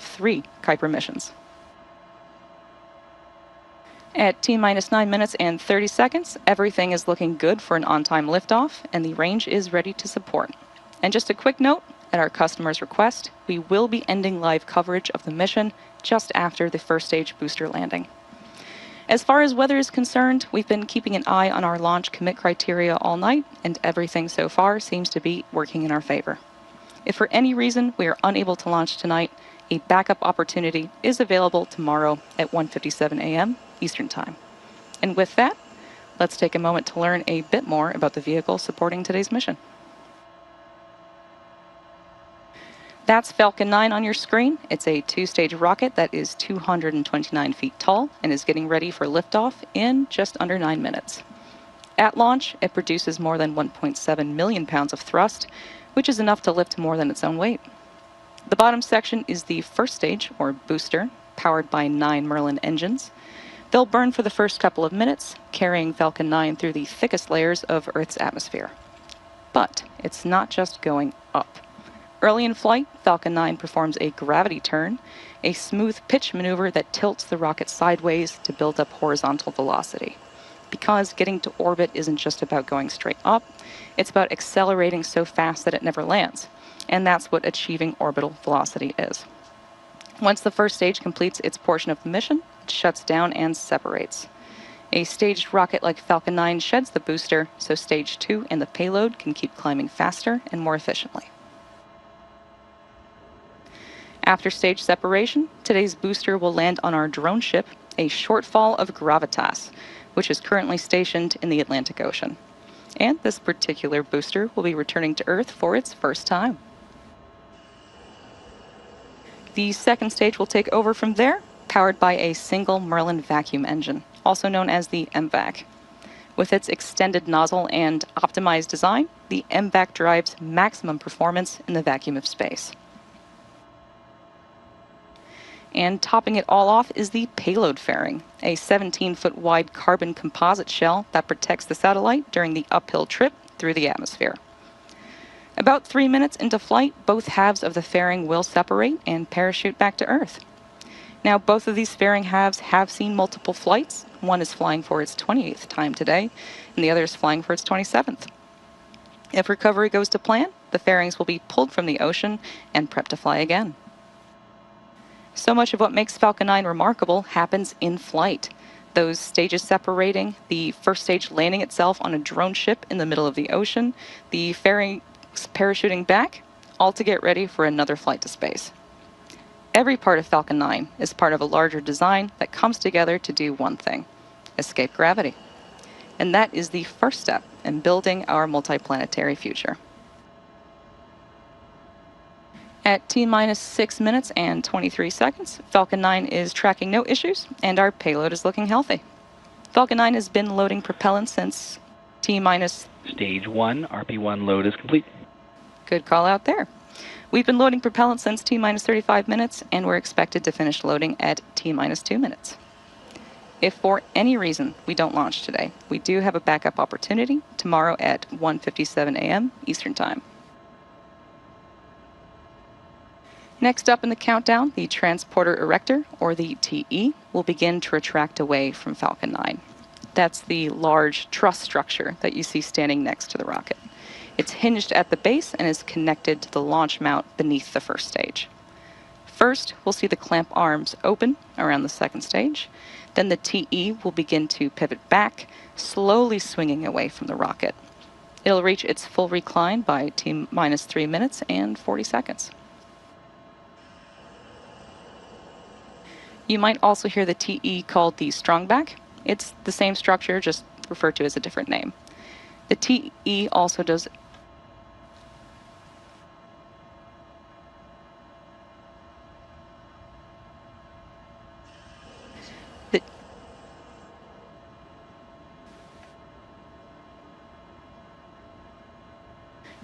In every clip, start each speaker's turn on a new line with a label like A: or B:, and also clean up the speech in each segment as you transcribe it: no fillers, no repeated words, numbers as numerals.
A: 3 Kuiper missions. At T-minus 9 minutes and 30 seconds, everything is looking good for an on-time liftoff, and the range is ready to support. And just a quick note, at our customer's request, we will be ending live coverage of the mission just after the first stage booster landing. As far as weather is concerned, we've been keeping an eye on our launch commit criteria all night, and everything so far seems to be working in our favor. If for any reason we are unable to launch tonight, a backup opportunity is available tomorrow at 1:57 a.m. Eastern Time. And with that, let's take a moment to learn a bit more about the vehicle supporting today's mission. That's Falcon 9 on your screen. It's a 2-stage rocket that is 229 feet tall and is getting ready for liftoff in just under 9 minutes. At launch, it produces more than 1.7 million pounds of thrust, which is enough to lift more than its own weight. The bottom section is the first stage, or booster, powered by 9 Merlin engines. They'll burn for the first couple of minutes, carrying Falcon 9 through the thickest layers of Earth's atmosphere. But it's not just going up. Early in flight, Falcon 9 performs a gravity turn, a smooth pitch maneuver that tilts the rocket sideways to build up horizontal velocity. Because getting to orbit isn't just about going straight up, it's about accelerating so fast that it never lands. And that's what achieving orbital velocity is. Once the first stage completes its portion of the mission, it shuts down and separates. A staged rocket like Falcon 9 sheds the booster, so stage 2 and the payload can keep climbing faster and more efficiently. After stage separation, today's booster will land on our drone ship, a shortfall of Gravitas, which is currently stationed in the Atlantic Ocean. And this particular booster will be returning to Earth for its first time. The second stage will take over from there, powered by a single Merlin vacuum engine, also known as the MVAC. With its extended nozzle and optimized design, the MVAC drives maximum performance in the vacuum of space. And topping it all off is the payload fairing, a 17-foot wide carbon composite shell that protects the satellite during the uphill trip through the atmosphere. About 3 minutes into flight, both halves of the fairing will separate and parachute back to Earth. Now, both of these fairing halves have seen multiple flights. One is flying for its 28th time today, and the other is flying for its 27th. If recovery goes to plan, the fairings will be pulled from the ocean and prepped to fly again. So much of what makes Falcon 9 remarkable happens in flight. Those stages separating, the first stage landing itself on a drone ship in the middle of the ocean, the fairings parachuting back, all to get ready for another flight to space. Every part of Falcon 9 is part of a larger design that comes together to do one thing: escape gravity. And that is the first step in building our multiplanetary future. At T-minus 6 minutes and 23 seconds, Falcon 9 is tracking no issues, and our payload is looking healthy. Falcon 9 has been loading propellant since T-minus...
B: Stage 1, RP1 load is complete.
A: Good call out there. We've been loading propellant since T-minus 35 minutes, and we're expected to finish loading at T-minus 2 minutes. If for any reason we don't launch today, we do have a backup opportunity tomorrow at 1:57 a.m. Eastern Time. Next up in the countdown, the transporter erector, or the TE, will begin to retract away from Falcon 9. That's the large truss structure that you see standing next to the rocket. It's hinged at the base and is connected to the launch mount beneath the first stage. First, we'll see the clamp arms open around the second stage. Then the TE will begin to pivot back, slowly swinging away from the rocket. It'll reach its full recline by T-minus 3 minutes and 40 seconds. You might also hear the TE called the strongback. It's the same structure, just referred to as a different name. The TE also does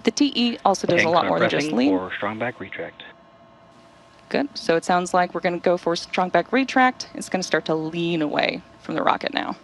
A: the TE also does a lot more than just lean.
B: For strongback retract.
A: Good. So it sounds like we're going to go for strongback retract. It's going to start to lean away from the rocket now.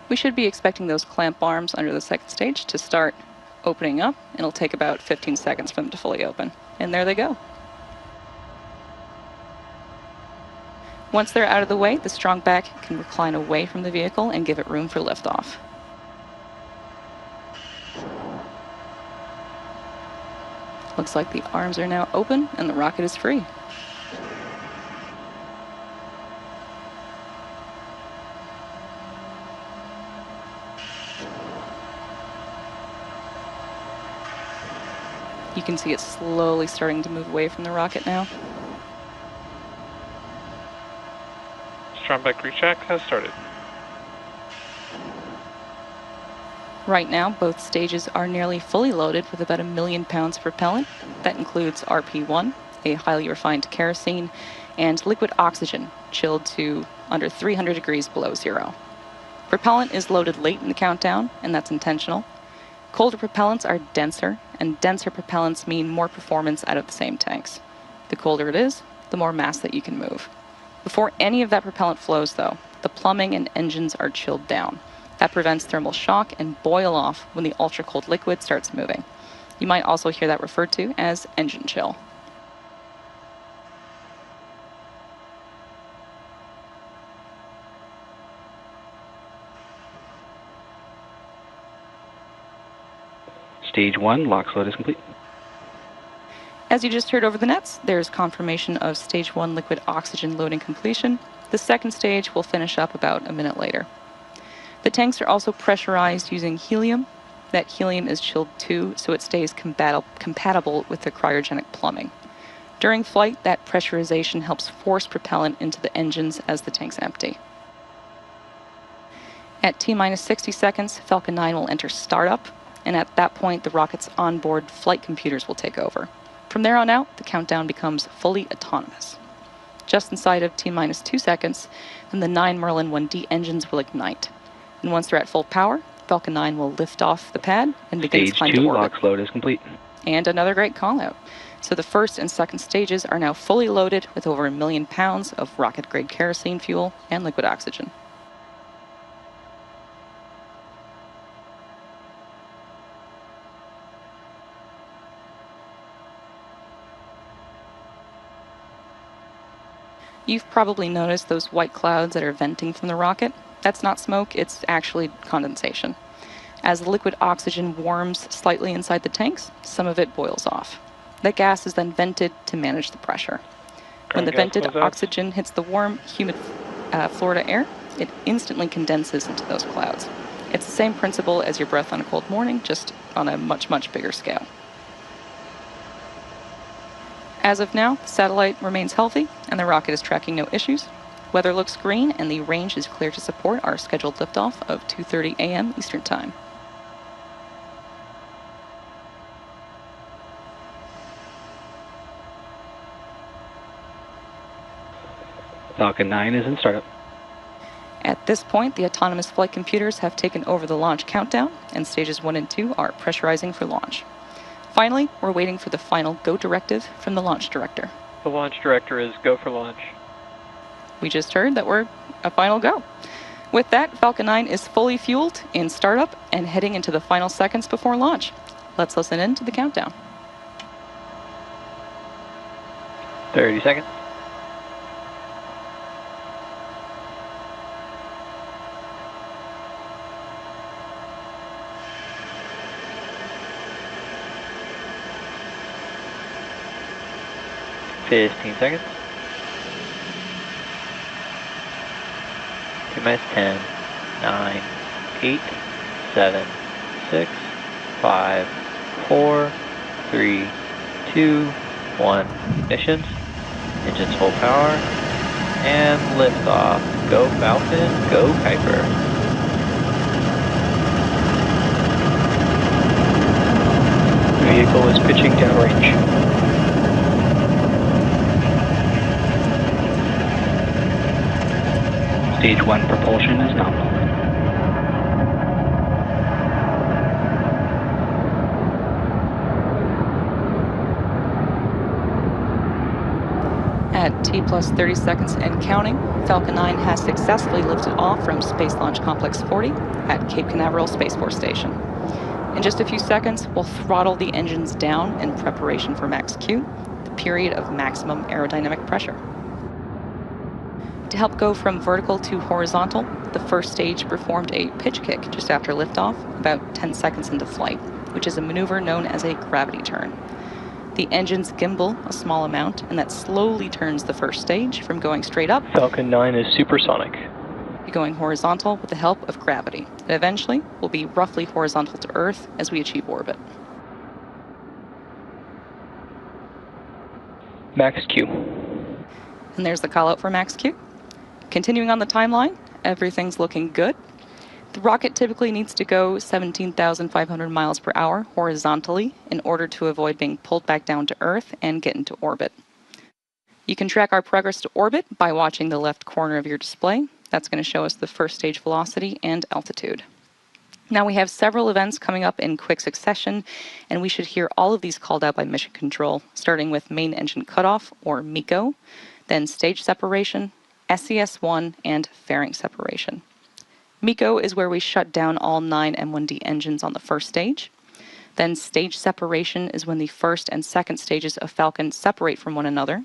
A: We should be expecting those clamp arms under the second stage to start opening up. It'll take about 15 seconds for them to fully open. And there they go. Once they're out of the way, the strong back can recline away from the vehicle and give it room for liftoff. Looks like the arms are now open and the rocket is free. You can see it slowly starting to move away from the rocket now.
C: Strong back recheck has started.
A: Right now, both stages are nearly fully loaded with about 1 million pounds of propellant. That includes RP1, a highly refined kerosene, and liquid oxygen, chilled to under 300 degrees below zero. Propellant is loaded late in the countdown, and that's intentional. Colder propellants are denser, and denser propellants mean more performance out of the same tanks. The colder it is, the more mass that you can move. Before any of that propellant flows, though, the plumbing and engines are chilled down. That prevents thermal shock and boil off when the ultra-cold liquid starts moving. You might also hear that referred to as engine chill.
B: Stage 1, LOX load is complete.
A: As you just heard over the nets, there's confirmation of Stage 1 liquid oxygen loading completion. The second stage will finish up about a minute later. The tanks are also pressurized using helium. That helium is chilled too, so it stays compatible with the cryogenic plumbing. During flight, that pressurization helps force propellant into the engines as the tanks empty. At T-minus 60 seconds, Falcon 9 will enter startup, and at that point, the rocket's onboard flight computers will take over. From there on out, the countdown becomes fully autonomous. Just inside of T-minus 2 seconds, then the 9 Merlin 1D engines will ignite. And once they're at full power, Falcon 9 will lift off the pad and begin its climb to
B: Stage 2,
A: orbit.
B: LOX load is complete.
A: And another great call out. So the first and second stages are now fully loaded with over 1 million pounds of rocket-grade kerosene fuel and liquid oxygen. You've probably noticed those white clouds that are venting from the rocket. That's not smoke, it's actually condensation. As the liquid oxygen warms slightly inside the tanks, some of it boils off. That gas is then vented to manage the pressure. When the vented oxygen hits the warm, humid Florida air, it instantly condenses into those clouds. It's the same principle as your breath on a cold morning, just on a much, much bigger scale. As of now, the satellite remains healthy and the rocket is tracking no issues. Weather looks green and the range is clear to support our scheduled liftoff of 2:30 a.m. Eastern Time.
B: Falcon 9 is in startup.
A: At this point, the autonomous flight computers have taken over the launch countdown, and stages 1 and 2 are pressurizing for launch. Finally, we're waiting for the final go directive from the launch director.
C: The launch director is go for launch.
A: We just heard that we're a final go. With that, Falcon 9 is fully fueled in startup and heading into the final seconds before launch. Let's listen in to the countdown.
B: 30 seconds. 15 seconds. T-minus 10, 9, 8, 7, 6, 5, 4, 3, 2, 1. Ignitions. Engines full power. And liftoff. Go Falcon, go Kuiper. The vehicle is pitching downrange. Stage 1 propulsion is nominal.
A: At T plus 30 seconds and counting, Falcon 9 has successfully lifted off from Space Launch Complex 40 at Cape Canaveral Space Force Station. In just a few seconds, we'll throttle the engines down in preparation for max Q, the period of maximum aerodynamic pressure. To help go from vertical to horizontal, the first stage performed a pitch kick just after liftoff, about 10 seconds into flight, which is a maneuver known as a gravity turn. The engines gimbal a small amount, and that slowly turns the first stage from going straight up.
D: Falcon 9 is supersonic.
A: Going horizontal with the help of gravity. And eventually, we'll be roughly horizontal to Earth as we achieve orbit.
D: Max Q.
A: And there's the call out for max Q. Continuing on the timeline, everything's looking good. The rocket typically needs to go 17,500 miles per hour horizontally in order to avoid being pulled back down to Earth and get into orbit. You can track our progress to orbit by watching the left corner of your display. That's going to show us the first stage velocity and altitude. Now we have several events coming up in quick succession, and we should hear all of these called out by Mission Control, starting with main engine cutoff, or MECO, then stage separation, SES-1, and fairing separation. MECO is where we shut down all 9 M1D engines on the first stage. Then stage separation is when the first and second stages of Falcon separate from one another.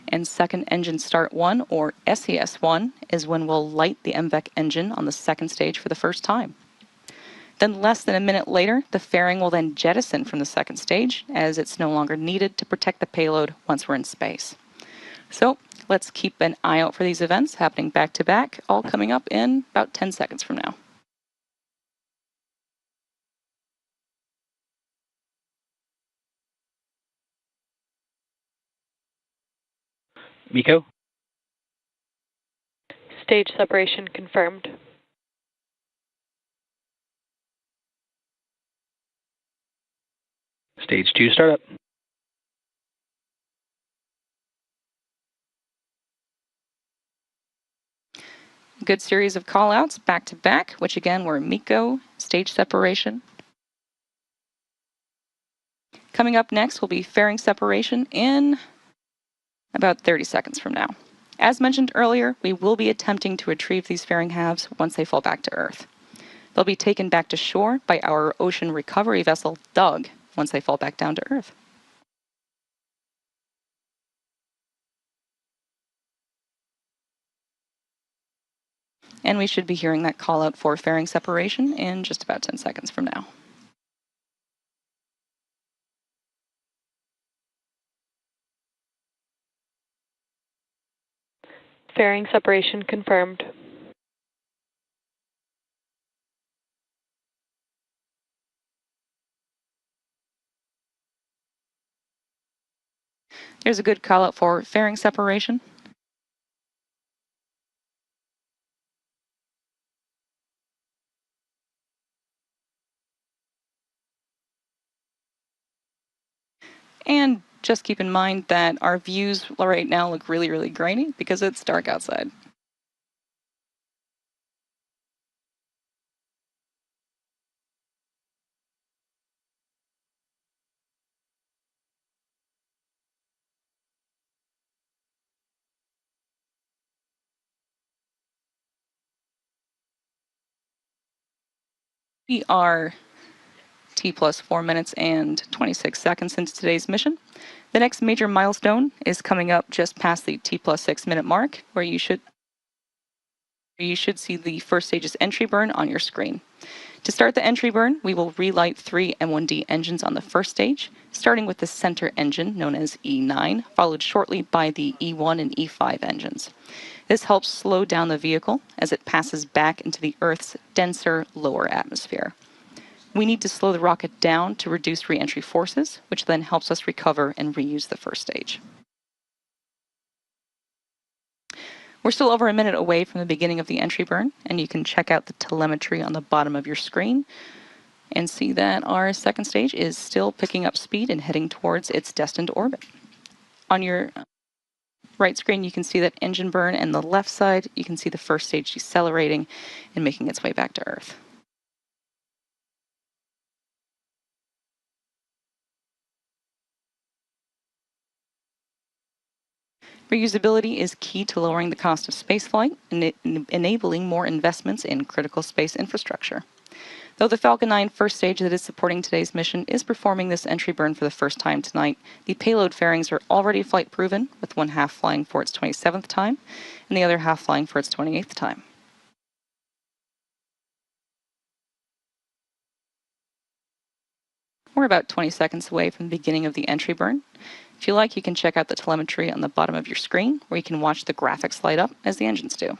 A: And second engine start 1, or SES-1, is when we'll light the MVEC engine on the second stage for the first time. Then less than a minute later, the fairing will then jettison from the second stage, as it's no longer needed to protect the payload once we're in space. So let's keep an eye out for these events happening back to back, all coming up in about 10 seconds from now.
B: MECO.
E: Stage separation confirmed.
B: Stage 2 startup.
A: Good series of callouts back to back, which again were MECO, stage separation. Coming up next will be fairing separation in about 30 seconds from now. As mentioned earlier, we will be attempting to retrieve these fairing halves once they fall back to Earth. They'll be taken back to shore by our ocean recovery vessel, Doug, once they fall back down to Earth. And we should be hearing that call out for fairing separation in just about 10 seconds from now.
E: Fairing separation confirmed.
A: Here's a good call out for fairing separation. And just keep in mind that our views right now look really, really grainy because it's dark outside. We are T plus 4 minutes and 26 seconds into today's mission. The next major milestone is coming up just past the T plus 6 minute mark, where you should see the first stage's entry burn on your screen. To start the entry burn, we will relight 3 M1D engines on the first stage, starting with the center engine, known as E9, followed shortly by the E1 and E5 engines. This helps slow down the vehicle as it passes back into the Earth's denser, lower atmosphere. We need to slow the rocket down to reduce re-entry forces, which then helps us recover and reuse the first stage. We're still over a minute away from the beginning of the entry burn, and you can check out the telemetry on the bottom of your screen and see that our second stage is still picking up speed and heading towards its destined orbit. On your right screen, you can see that engine burn, and the left side, you can see the first stage decelerating and making its way back to Earth. Reusability is key to lowering the cost of spaceflight and enabling more investments in critical space infrastructure. Though the Falcon 9 first stage that is supporting today's mission is performing this entry burn for the first time tonight, the payload fairings are already flight proven, with one half flying for its 27th time and the other half flying for its 28th time. We're about 20 seconds away from the beginning of the entry burn. If you like, you can check out the telemetry on the bottom of your screen, where you can watch the graphics light up as the engines do.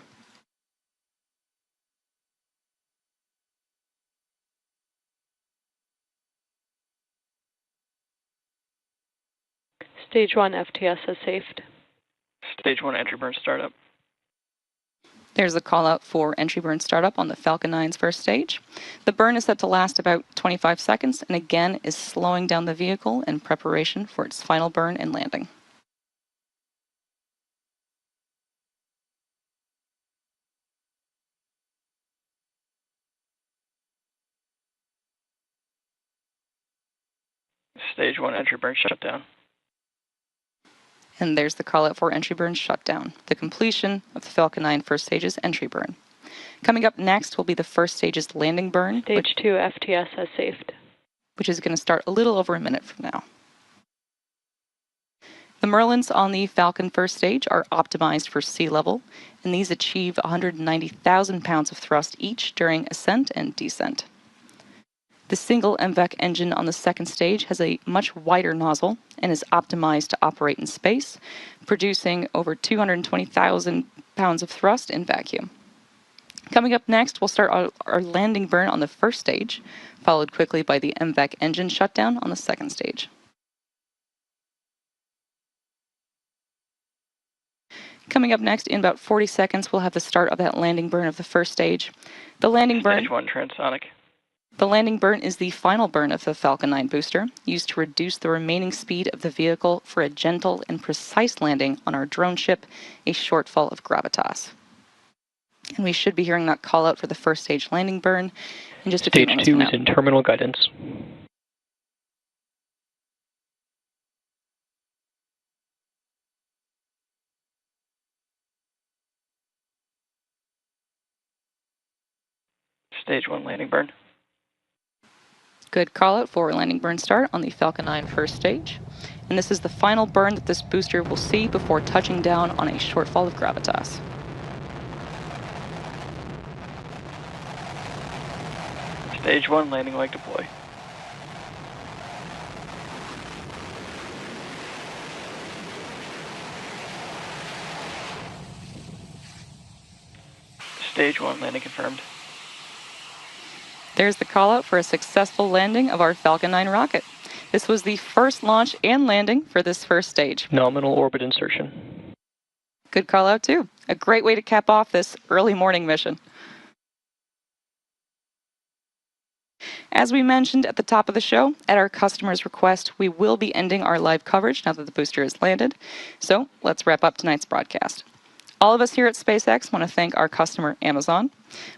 E: Stage 1 FTS has safed.
D: Stage 1 entry burn startup.
A: There's a call out for entry burn startup on the Falcon 9's first stage. The burn is set to last about 25 seconds and again is slowing down the vehicle in preparation for its final burn and landing.
D: Stage 1 entry burn shutdown.
A: And there's the call out for entry burn shutdown, the completion of the Falcon 9 first stage's entry burn. Coming up next will be the first stage's landing burn,
E: Stage 2 FTS has safed.
A: which is going to start a little over a minute from now. The Merlins on the Falcon first stage are optimized for sea level, and these achieve 190,000 pounds of thrust each during ascent and descent. The single MVAC engine on the second stage has a much wider nozzle and is optimized to operate in space, producing over 220,000 pounds of thrust in vacuum. Coming up next, we'll start our landing burn on the first stage, followed quickly by the MVAC engine shutdown on the second stage. Coming up next, in about 40 seconds, we'll have the start of that landing burn of the first stage. The landing burn...
D: Stage 1 transonic.
A: The landing burn is the final burn of the Falcon 9 booster, used to reduce the remaining speed of the vehicle for a gentle and precise landing on our drone ship, a shortfall of gravitas. And we should be hearing that call out for the first stage landing burn in just a few moments from now.
D: Stage 2 is in terminal guidance. Stage 1 landing burn.
A: Good call out for landing burn start on the Falcon 9 first stage. And this is the final burn that this booster will see before touching down on a shortfall of gravitas.
D: Stage 1 landing leg deploy. Stage 1 landing confirmed.
A: There's the call out for a successful landing of our Falcon 9 rocket. This was the first launch and landing for this first stage.
D: Nominal orbit insertion.
A: Good call out too. A great way to cap off this early morning mission. As we mentioned at the top of the show, at our customer's request, we will be ending our live coverage now that the booster has landed. So let's wrap up tonight's broadcast. All of us here at SpaceX want to thank our customer, Amazon.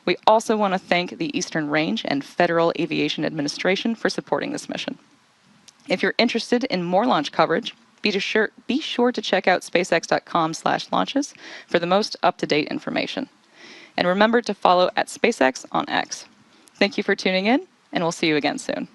A: We also want to thank the Eastern Range and Federal Aviation Administration for supporting this mission. If you're interested in more launch coverage, be sure to check out spacex.com/launches for the most up-to-date information. And remember to follow at SpaceX on X. Thank you for tuning in, and we'll see you again soon.